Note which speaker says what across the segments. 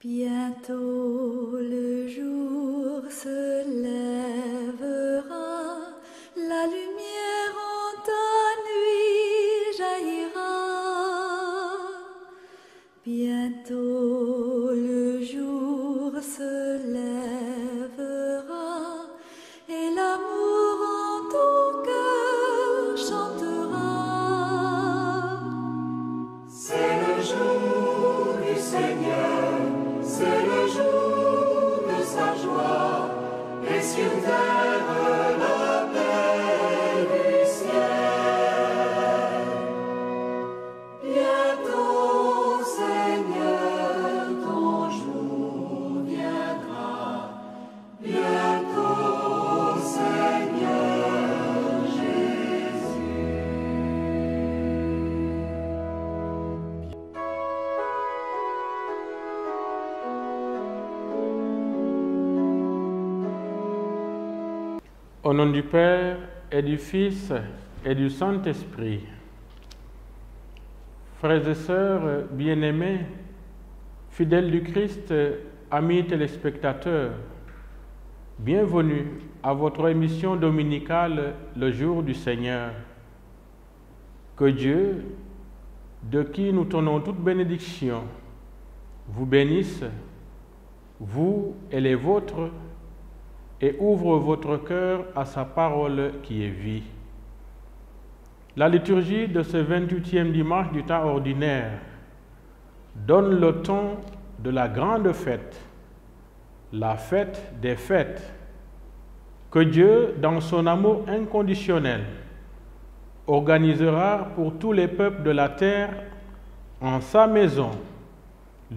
Speaker 1: Bientôt le jour se lèvera, la lumière en ta nuit jaillira. Bientôt le jour se lèvera et l'amour en ton cœur chantera.
Speaker 2: C'est le jour du Seigneur, c'est le jour de sa joie, et sur terre la paix du ciel. Bientôt, Seigneur, ton jour viendra. Bientôt, Seigneur Jésus.
Speaker 3: Au nom du Père et du Fils et du Saint-Esprit. Frères et sœurs bien-aimés, fidèles du Christ, amis téléspectateurs, bienvenue à votre émission dominicale Le Jour du Seigneur. Que Dieu, de qui nous tenons toute bénédiction, vous bénisse, vous et les vôtres, et ouvre votre cœur à sa parole qui est vie. La liturgie de ce 28e dimanche du temps ordinaire donne le ton de la grande fête, la fête des fêtes, que Dieu, dans son amour inconditionnel, organisera pour tous les peuples de la terre en sa maison,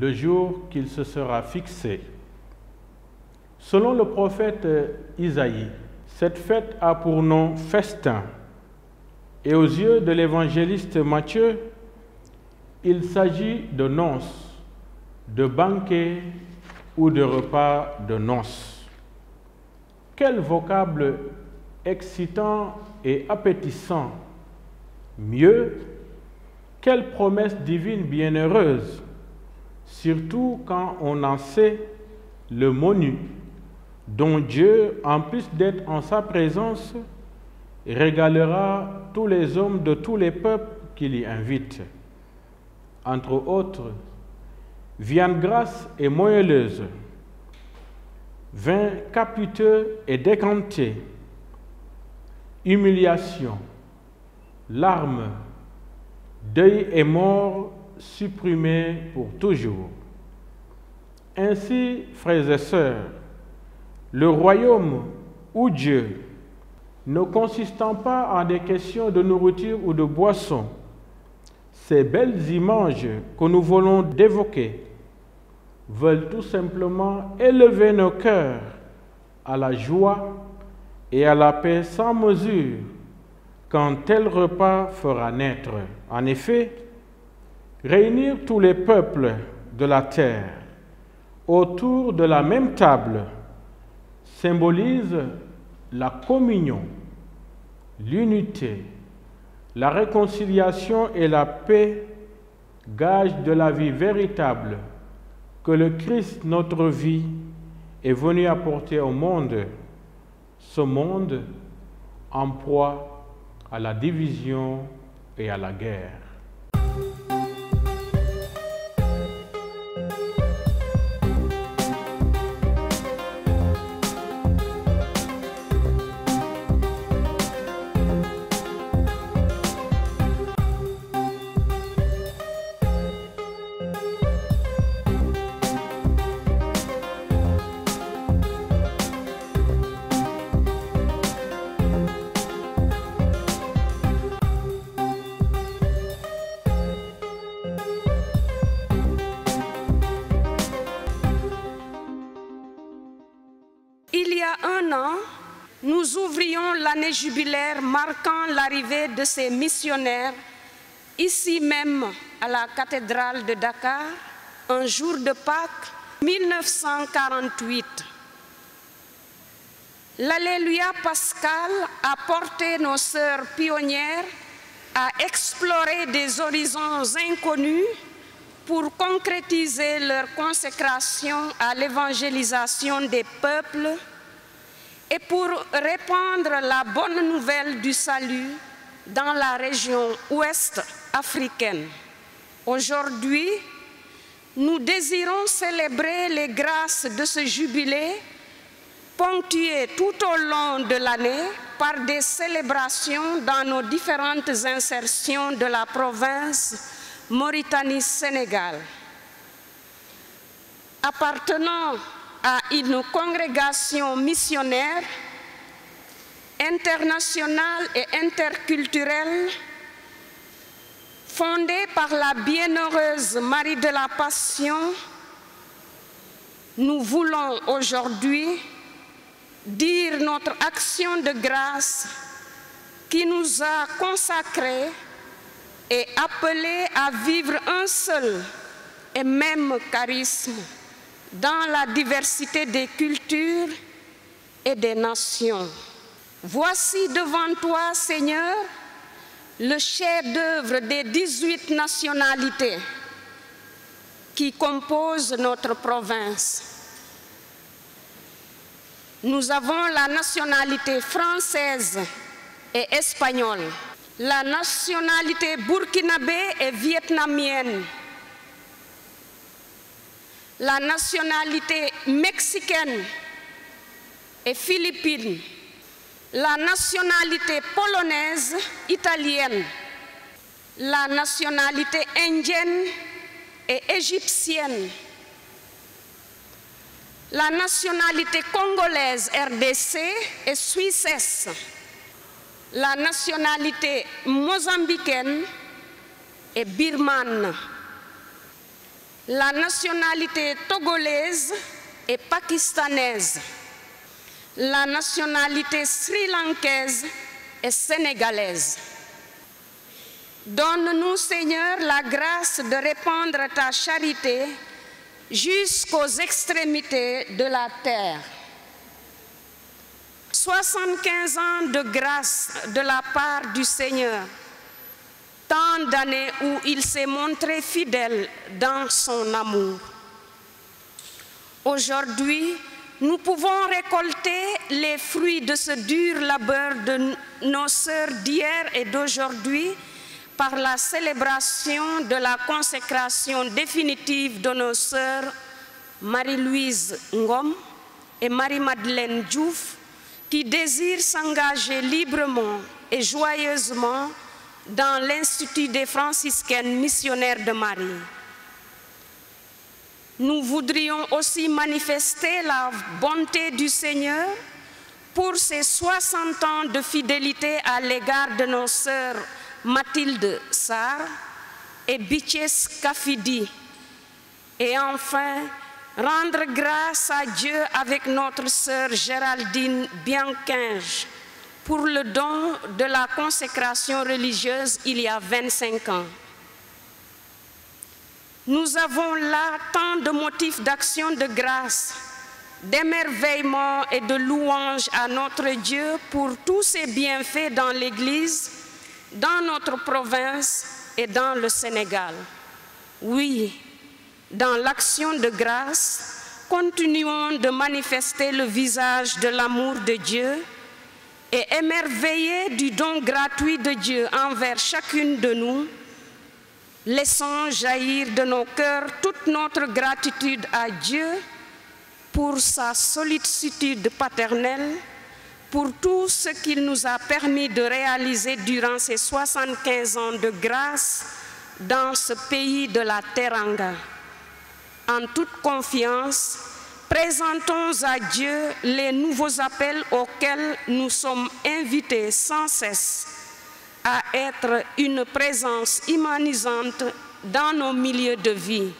Speaker 3: le jour qu'il se sera fixé. Selon le prophète Isaïe, cette fête a pour nom festin, et aux yeux de l'évangéliste Matthieu, il s'agit de noces, de banquets ou de repas de noces. Quel vocable excitant et appétissant! Mieux, quelle promesse divine bienheureuse, surtout quand on en sait le menu dont Dieu, en plus d'être en sa présence, régalera tous les hommes de tous les peuples qu'il y invite. Entre autres, viande grasse et moelleuse, vin capiteux et décanté, humiliation, larmes, deuil et mort supprimés pour toujours. Ainsi, frères et sœurs, le royaume ou Dieu, ne consistant pas en des questions de nourriture ou de boisson, ces belles images que nous voulons d'évoquer veulent tout simplement élever nos cœurs à la joie et à la paix sans mesure quand tel repas fera naître. En effet, réunir tous les peuples de la terre autour de la même table symbolise la communion, l'unité, la réconciliation et la paix, gage de la vie véritable que le Christ, notre vie, est venu apporter au monde, ce monde en proie à la division et à la guerre.
Speaker 4: Il y a un an, nous ouvrions l'année jubilaire marquant l'arrivée de ces missionnaires ici même à la cathédrale de Dakar, un jour de Pâques 1948. L'Alléluia pascal a porté nos sœurs pionnières à explorer des horizons inconnus pour concrétiser leur consécration à l'évangélisation des peuples et pour répandre la bonne nouvelle du salut dans la région ouest africaine. Aujourd'hui, nous désirons célébrer les grâces de ce jubilé, ponctué tout au long de l'année par des célébrations dans nos différentes insertions de la province Mauritanie-Sénégal. Appartenant à une congrégation missionnaire, internationale et interculturelle, fondée par la bienheureuse Marie de la Passion, nous voulons aujourd'hui dire notre action de grâce qui nous a consacrés et appelés à vivre un seul et même charisme dans la diversité des cultures et des nations. Voici devant toi, Seigneur, le chef-d'œuvre des 18 nationalités qui composent notre province. Nous avons la nationalité française et espagnole, la nationalité burkinabé et vietnamienne, la nationalité mexicaine et philippine, la nationalité polonaise, italienne, la nationalité indienne et égyptienne, la nationalité congolaise, RDC et suissesse, la nationalité mozambicaine et birmane, la nationalité togolaise et pakistanaise, la nationalité sri-lankaise et sénégalaise. Donne-nous, Seigneur, la grâce de répandre ta charité jusqu'aux extrémités de la terre. 75 ans de grâce de la part du Seigneur, tant d'années où il s'est montré fidèle dans son amour. Aujourd'hui, nous pouvons récolter les fruits de ce dur labeur de nos sœurs d'hier et d'aujourd'hui par la célébration de la consécration définitive de nos sœurs Marie-Louise Ngom et Marie-Madeleine Diouf, qui désirent s'engager librement et joyeusement dans l'Institut des franciscaines missionnaires de Marie. Nous voudrions aussi manifester la bonté du Seigneur pour ces 60 ans de fidélité à l'égard de nos sœurs Mathilde Sarr et Bitches Kafidi. Et enfin, rendre grâce à Dieu avec notre sœur Géraldine Bianquinge pour le don de la consécration religieuse il y a 25 ans. Nous avons là tant de motifs d'action de grâce, d'émerveillement et de louange à notre Dieu pour tous ses bienfaits dans l'Église, dans notre province et dans le Sénégal. Oui, dans l'action de grâce, continuons de manifester le visage de l'amour de Dieu et émerveillés du don gratuit de Dieu envers chacune de nous, laissons jaillir de nos cœurs toute notre gratitude à Dieu pour sa sollicitude paternelle, pour tout ce qu'il nous a permis de réaliser durant ces 75 ans de grâce dans ce pays de la Teranga. En toute confiance, présentons à Dieu les nouveaux appels auxquels nous sommes invités sans cesse à être une présence humanisante dans nos milieux de vie.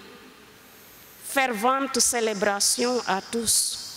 Speaker 4: Fervente célébration à tous.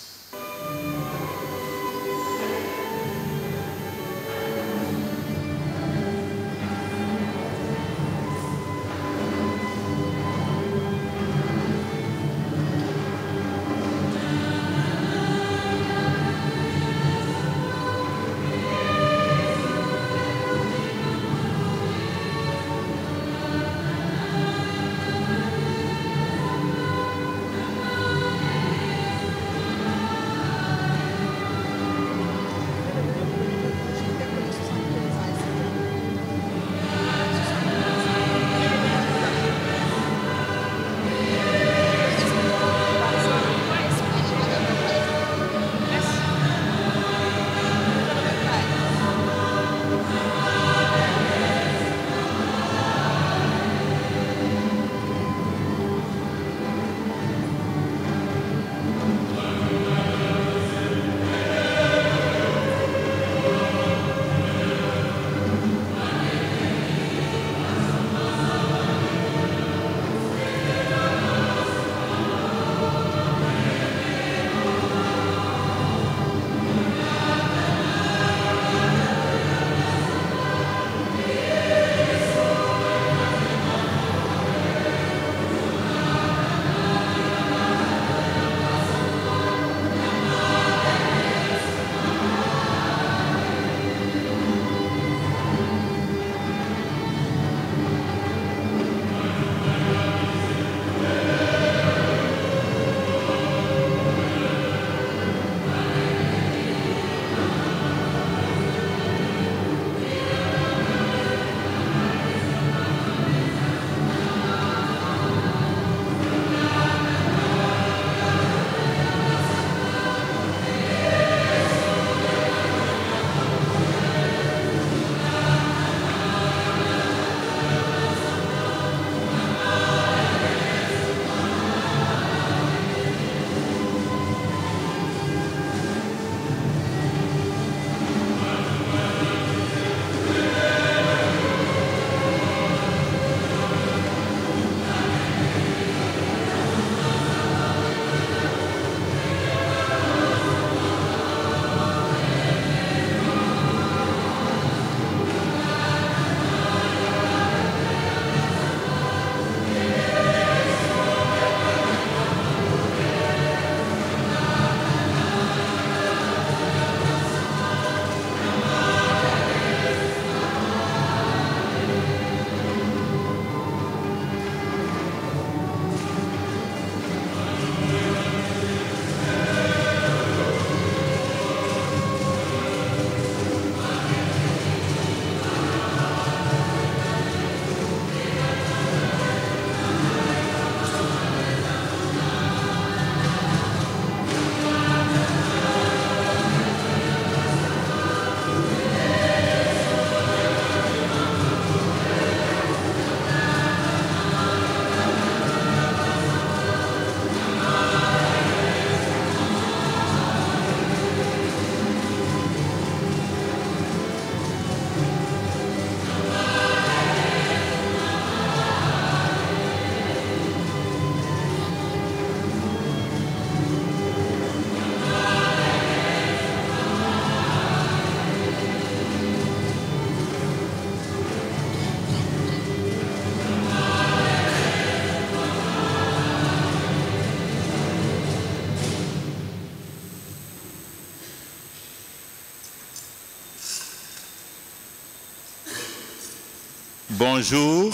Speaker 5: Bonjour.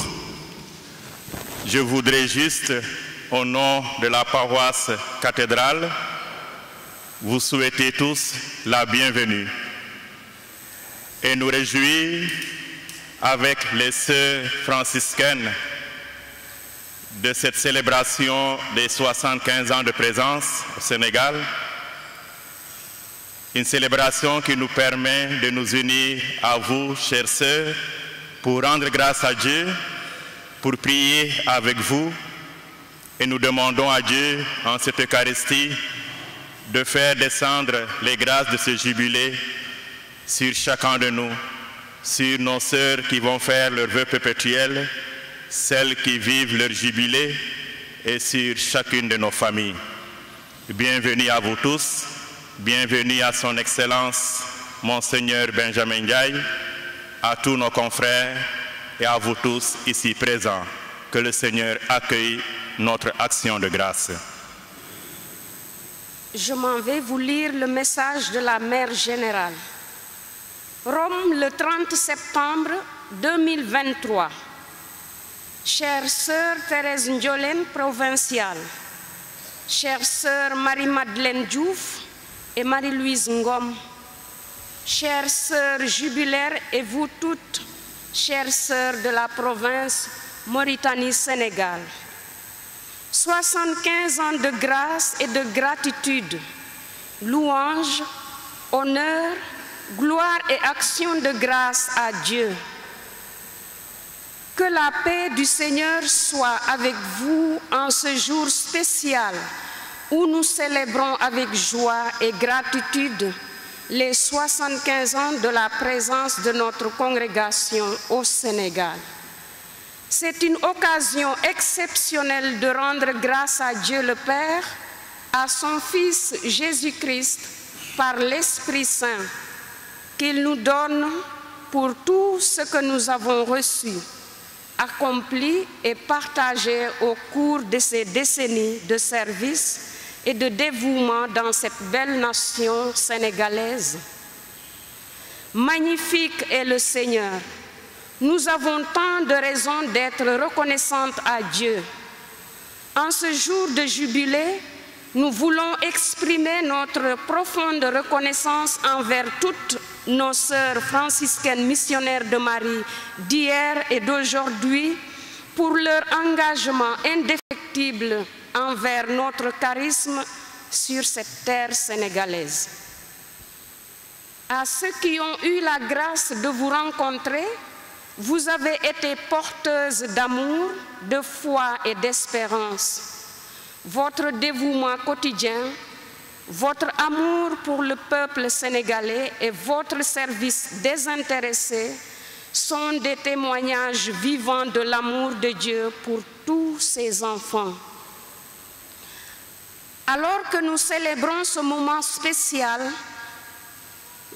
Speaker 5: Je voudrais juste, au nom de la paroisse cathédrale, vous souhaiter tous la bienvenue et nous réjouir avec les sœurs franciscaines de cette célébration des 75 ans de présence au Sénégal. Une célébration qui nous permet de nous unir à vous, chères sœurs, pour rendre grâce à Dieu, pour prier avec vous. Et nous demandons à Dieu, en cette Eucharistie, de faire descendre les grâces de ce jubilé sur chacun de nous, sur nos sœurs qui vont faire leur vœu perpétuel, celles qui vivent leur jubilé et sur chacune de nos familles. Bienvenue à vous tous, bienvenue à son Excellence, Monseigneur Benjamin Ndiaye, à tous nos confrères et à vous tous ici présents. Que le Seigneur accueille notre action de grâce.
Speaker 4: Je m'en vais vous lire le message de la Mère Générale. Rome, le 30 septembre 2023. Chère sœur Thérèse Ndiolène, provinciale, chère sœur Marie-Madeleine Diouf et Marie-Louise Ngom, chères sœurs jubilaires et vous toutes, chères sœurs de la province Mauritanie-Sénégal. 75 ans de grâce et de gratitude, louange, honneur, gloire et action de grâce à Dieu. Que la paix du Seigneur soit avec vous en ce jour spécial où nous célébrons avec joie et gratitude les 75 ans de la présence de notre congrégation au Sénégal. C'est une occasion exceptionnelle de rendre grâce à Dieu le Père, à son Fils Jésus-Christ, par l'Esprit Saint, qu'il nous donne pour tout ce que nous avons reçu, accompli et partagé au cours de ces décennies de service et de dévouement dans cette belle nation sénégalaise. Magnifique est le Seigneur. Nous avons tant de raisons d'être reconnaissantes à Dieu. En ce jour de jubilé, nous voulons exprimer notre profonde reconnaissance envers toutes nos sœurs franciscaines missionnaires de Marie d'hier et d'aujourd'hui pour leur engagement indéfectible envers notre charisme sur cette terre sénégalaise. À ceux qui ont eu la grâce de vous rencontrer, vous avez été porteuses d'amour, de foi et d'espérance. Votre dévouement quotidien, votre amour pour le peuple sénégalais et votre service désintéressé sont des témoignages vivants de l'amour de Dieu pour tous ses enfants. Alors que nous célébrons ce moment spécial,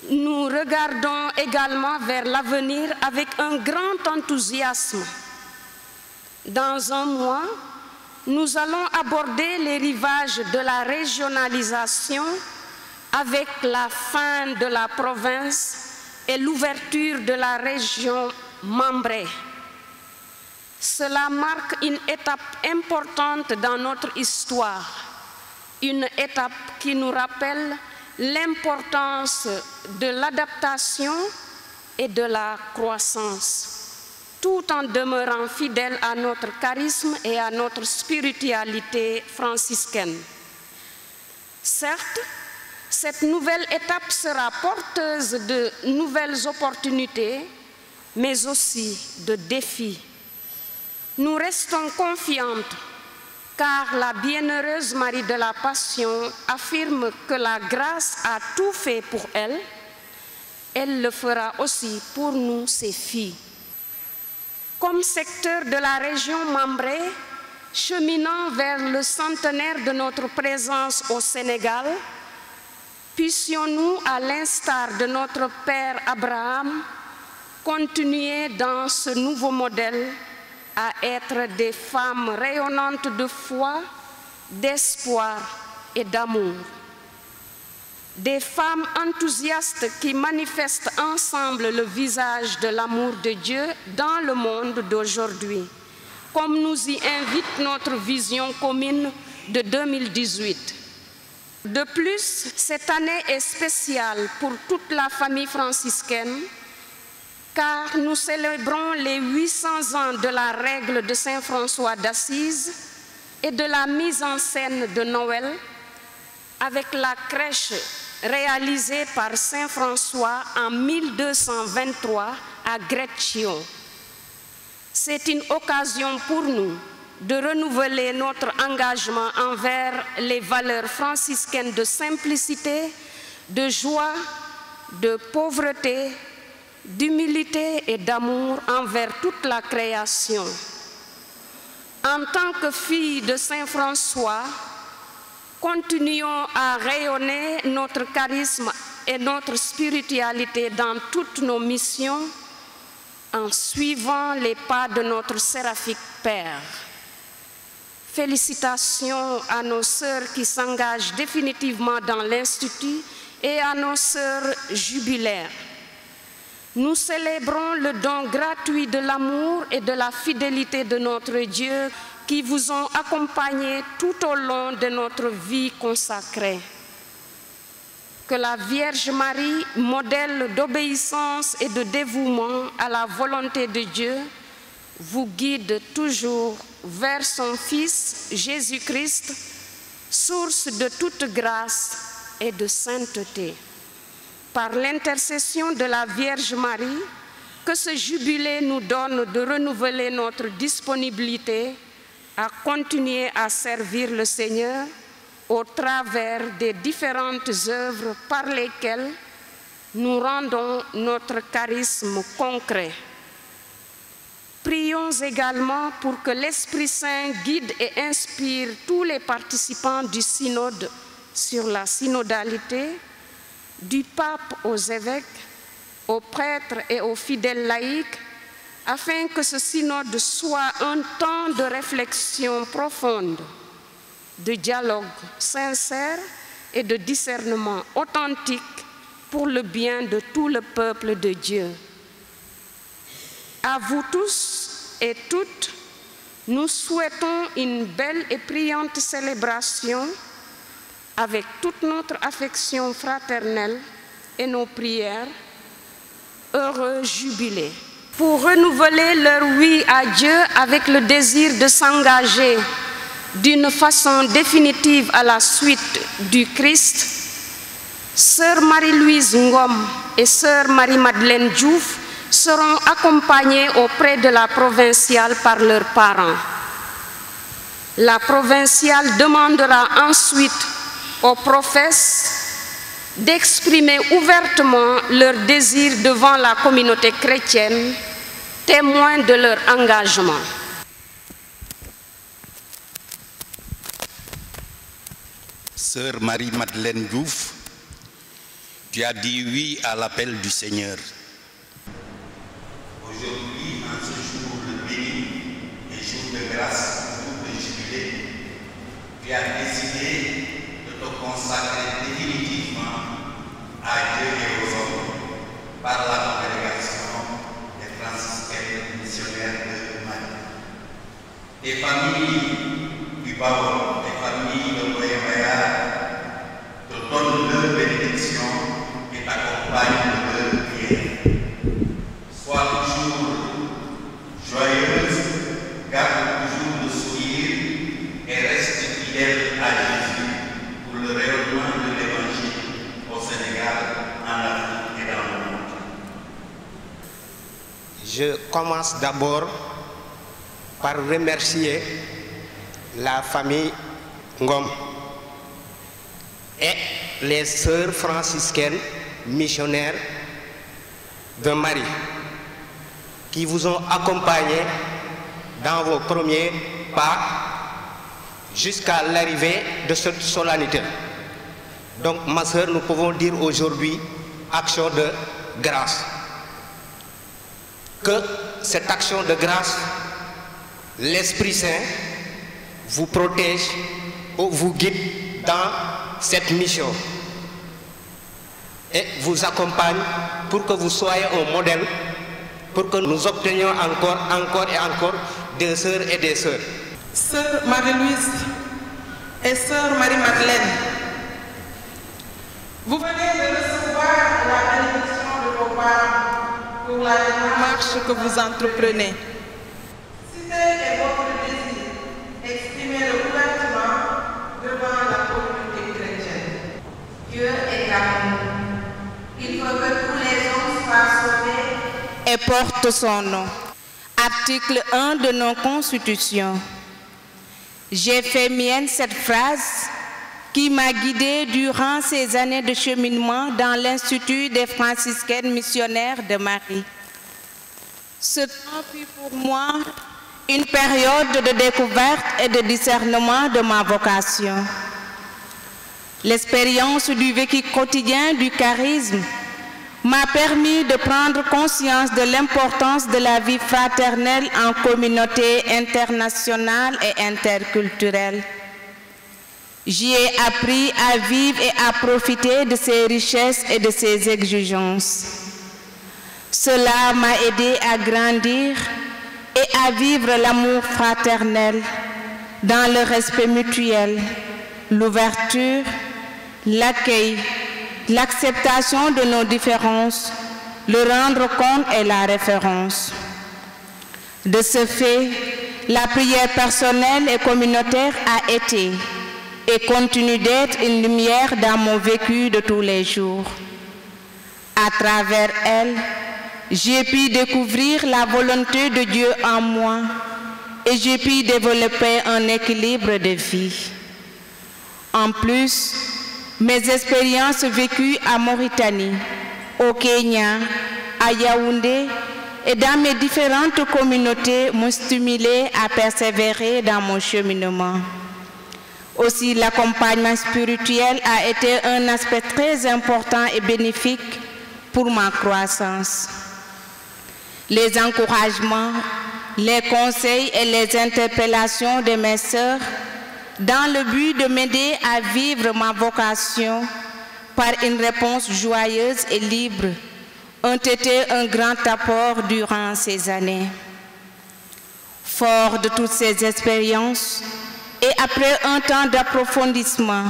Speaker 4: nous regardons également vers l'avenir avec un grand enthousiasme. Dans un mois, nous allons aborder les rivages de la régionalisation avec la fin de la province et l'ouverture de la région Mambré. Cela marque une étape importante dans notre histoire, une étape qui nous rappelle l'importance de l'adaptation et de la croissance, tout en demeurant fidèle à notre charisme et à notre spiritualité franciscaine. Certes, cette nouvelle étape sera porteuse de nouvelles opportunités, mais aussi de défis. Nous restons confiantes, car la bienheureuse Marie de la Passion affirme que la grâce a tout fait pour elle. Elle le fera aussi pour nous, ses filles. Comme secteur de la région Mambré, cheminant vers le centenaire de notre présence au Sénégal, puissions-nous, à l'instar de notre Père Abraham, continuer dans ce nouveau modèle à être des femmes rayonnantes de foi, d'espoir et d'amour. des femmes enthousiastes qui manifestent ensemble le visage de l'amour de Dieu dans le monde d'aujourd'hui, comme nous y invite notre vision commune de 2018. De plus, cette année est spéciale pour toute la famille franciscaine, car nous célébrons les 800 ans de la règle de Saint François d'Assise et de la mise en scène de Noël avec la crèche réalisée par Saint François en 1223 à Greccio. C'est une occasion pour nous de renouveler notre engagement envers les valeurs franciscaines de simplicité, de joie, de pauvreté, d'humilité et d'amour envers toute la création. En tant que fille de Saint François, continuons à rayonner notre charisme et notre spiritualité dans toutes nos missions en suivant les pas de notre séraphique Père. Félicitations à nos sœurs qui s'engagent définitivement dans l'Institut et à nos sœurs jubilaires. Nous célébrons le don gratuit de l'amour et de la fidélité de notre Dieu qui vous ont accompagnés tout au long de notre vie consacrée. Que la Vierge Marie, modèle d'obéissance et de dévouement à la volonté de Dieu, vous guide toujours vers son Fils Jésus-Christ, source de toute grâce et de sainteté. Par l'intercession de la Vierge Marie, que ce jubilé nous donne de renouveler notre disponibilité à continuer à servir le Seigneur au travers des différentes œuvres par lesquelles nous rendons notre charisme concret. Prions également pour que l'Esprit Saint guide et inspire tous les participants du synode sur la synodalité, du pape aux évêques, aux prêtres et aux fidèles laïcs, afin que ce synode soit un temps de réflexion profonde, de dialogue sincère et de discernement authentique pour le bien de tout le peuple de Dieu. À vous tous et toutes, nous souhaitons une belle et priante célébration avec toute notre affection fraternelle et nos prières. Heureux jubilé. Pour renouveler leur oui à Dieu avec le désir de s'engager d'une façon définitive à la suite du Christ, Sœur Marie-Louise Ngom et Sœur Marie-Madeleine Diouf seront accompagnées auprès de la provinciale par leurs parents. La provinciale demandera ensuite aux professes d'exprimer ouvertement leur désir devant la communauté chrétienne, témoin de leur engagement.
Speaker 6: Sœur Marie-Madeleine Diouf, tu as dit oui à l'appel du Seigneur. Aujourd'hui, en ce jour de béni et jour de grâce, jour de jubilé, tu as décidé de te consacrer définitivement à Dieu et aux hommes par la congrégation des franciscaines missionnaires de Marie. Des familles du Bawol, des familles de Boyamaya te donnent leur bénédiction et t'accompagnent de leur prière. Sois toujours joyeuse, garde toujours le sourire et reste fidèle à Jésus pour le rayonnement de l'Évangile au Sénégal, en Afrique et dans le monde.
Speaker 7: Je commence d'abord par remercier la famille Ngom et les sœurs franciscaines missionnaires de Marie qui vous ont accompagné dans vos premiers pas jusqu'à l'arrivée de cette solennité. Donc, ma sœur, nous pouvons dire aujourd'hui action de grâce. Que cette action de grâce, l'Esprit Saint vous protège ou vous guide dans cette mission. et vous accompagne pour que vous soyez un modèle, pour que nous obtenions encore et encore des sœurs et des sœurs.
Speaker 8: Sœur Marie-Louise et Sœur Marie-Madeleine, vous venez de recevoir la bénédiction de vos parents pour la démarche que vous entreprenez. Si tel est votre désir, exprimez-le ouvertement devant la communauté chrétienne.
Speaker 9: Dieu est amour. Il faut que tous les hommes soient sauvés
Speaker 10: et portent son nom. Article 1 de nos constitutions. J'ai fait mienne cette phrase qui m'a guidée durant ces années de cheminement dans l'Institut des franciscaines missionnaires de Marie. Ce temps fut pour moi une période de découverte et de discernement de ma vocation. L'expérience du vécu quotidien du charisme m'a permis de prendre conscience de l'importance de la vie fraternelle en communauté internationale et interculturelle. J'y ai appris à vivre et à profiter de ses richesses et de ses exigences. Cela m'a aidé à grandir et à vivre l'amour fraternel dans le respect mutuel, l'ouverture, l'accueil, l'acceptation de nos différences, le rendre compte et la référence. De ce fait, la prière personnelle et communautaire a été et continue d'être une lumière dans mon vécu de tous les jours. À travers elle, j'ai pu découvrir la volonté de Dieu en moi et j'ai pu développer un équilibre de vie. En plus, mes expériences vécues à Mauritanie, au Kenya, à Yaoundé et dans mes différentes communautés m'ont stimulé à persévérer dans mon cheminement. Aussi, l'accompagnement spirituel a été un aspect très important et bénéfique pour ma croissance. Les encouragements, les conseils et les interpellations de mes sœurs dans le but de m'aider à vivre ma vocation par une réponse joyeuse et libre ont été un grand apport durant ces années. Fort de toutes ces expériences et après un temps d'approfondissement,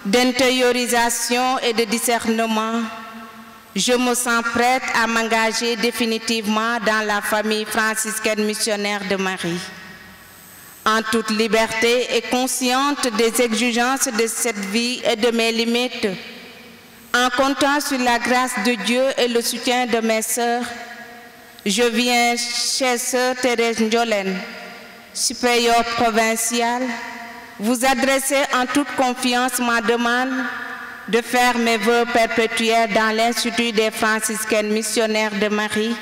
Speaker 10: d'intériorisation et de discernement, je me sens prête à m'engager définitivement dans la famille franciscaine missionnaire de Marie. En toute liberté et consciente des exigences de cette vie et de mes limites, en comptant sur la grâce de Dieu et le soutien de mes sœurs, je viens chez Sœur Thérèse Njolène, supérieure provinciale, vous adresser en toute confiance ma demande de faire mes vœux perpétuels dans l'Institut des franciscaines missionnaires de Marie,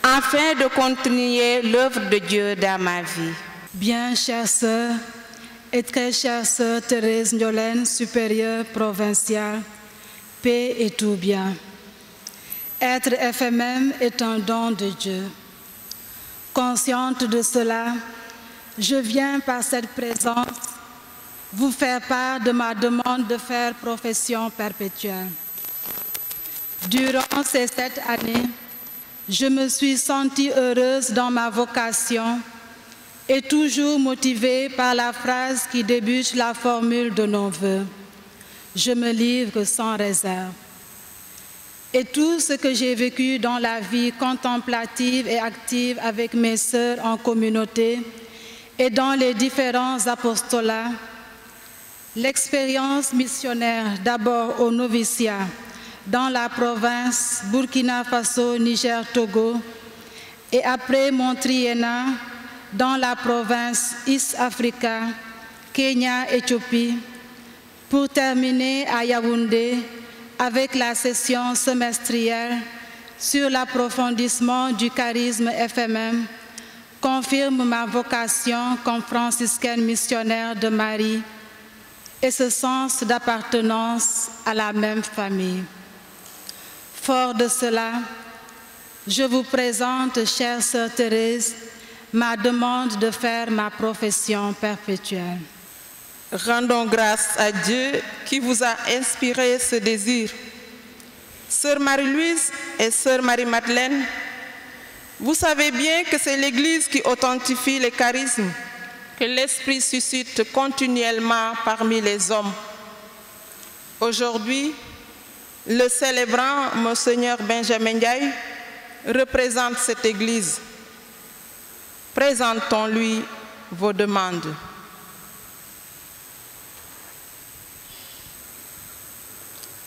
Speaker 10: afin de continuer l'œuvre de Dieu dans ma vie.
Speaker 11: Bien, chère sœur et très chère sœur Thérèse Njolène, supérieure provinciale, paix et tout bien. Être FMM est un don de Dieu. Consciente de cela, je viens par cette présence vous faire part de ma demande de faire profession perpétuelle. Durant ces 7 années, je me suis sentie heureuse dans ma vocation et toujours motivée par la phrase qui débute la formule de nos vœux. Je me livre sans réserve. Et tout ce que j'ai vécu dans la vie contemplative et active avec mes sœurs en communauté et dans les différents apostolats, l'expérience missionnaire d'abord au noviciat dans la province Burkina Faso, Niger, Togo et après mon triennat dans la province East Africa, Kenya, Éthiopie, pour terminer à Yaoundé avec la session semestrielle sur l'approfondissement du charisme FMM, confirme ma vocation comme franciscaine missionnaire de Marie et ce sens d'appartenance à la même famille. Fort de cela, je vous présente, chère sœur Thérèse, ma demande de faire ma profession perpétuelle.
Speaker 8: Rendons grâce à Dieu qui vous a inspiré ce désir Sœur Marie-Louise et Sœur Marie-Madeleine, vous savez bien que c'est l'Église qui authentifie les charismes que l'Esprit suscite continuellement parmi les hommes. Aujourd'hui, le célébrant Monseigneur Benjamin Ndiaye représente cette Église. Présentons-lui vos demandes.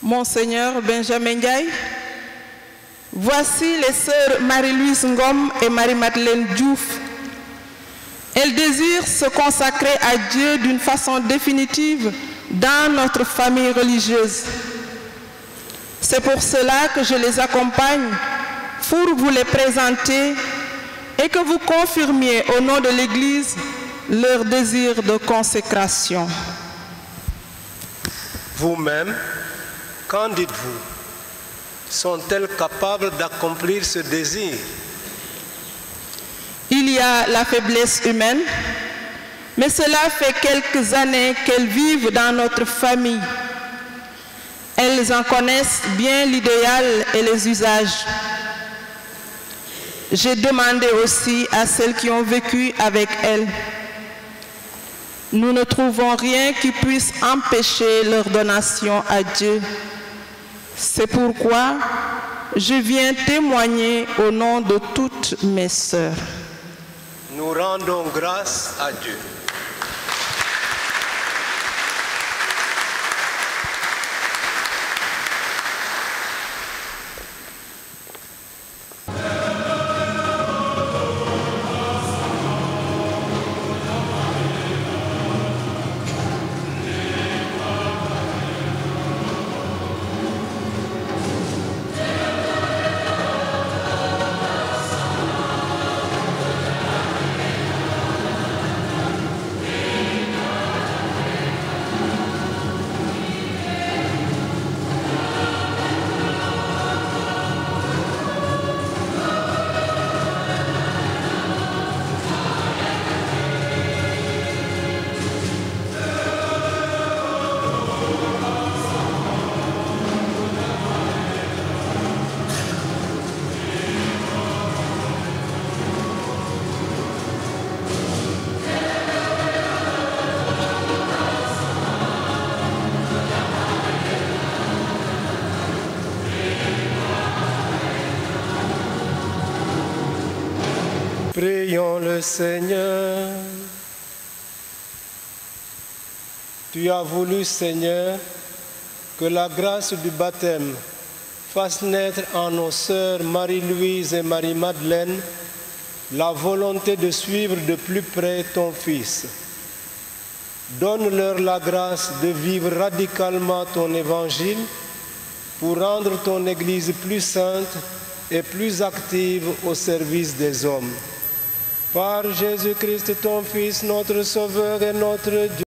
Speaker 8: Monseigneur Benjamin Ndiaye, voici les sœurs Marie-Louise Ngom et Marie-Madeleine Diouf. Elles désirent se consacrer à Dieu d'une façon définitive dans notre famille religieuse. C'est pour cela que je les accompagne pour vous les présenter et que vous confirmiez au nom de l'Église leur désir de consécration.
Speaker 12: Vous-même, qu'en dites-vous? Sont-elles capables d'accomplir ce désir?
Speaker 8: Il y a la faiblesse humaine, mais cela fait quelques années qu'elles vivent dans notre famille. Elles en connaissent bien l'idéal et les usages. J'ai demandé aussi à celles qui ont vécu avec elles. Nous ne trouvons rien qui puisse empêcher leur donation à Dieu. C'est pourquoi je viens témoigner au nom de toutes mes sœurs.
Speaker 12: Nous rendons grâce à Dieu. Prions le Seigneur. Tu as voulu, Seigneur, que la grâce du baptême fasse naître en nos sœurs Marie-Louise et Marie-Madeleine la volonté de suivre de plus près ton Fils. Donne-leur la grâce de vivre radicalement ton évangile pour rendre ton Église plus sainte et plus active au service des hommes. Par Jésus-Christ, ton Fils, notre Sauveur et notre Dieu.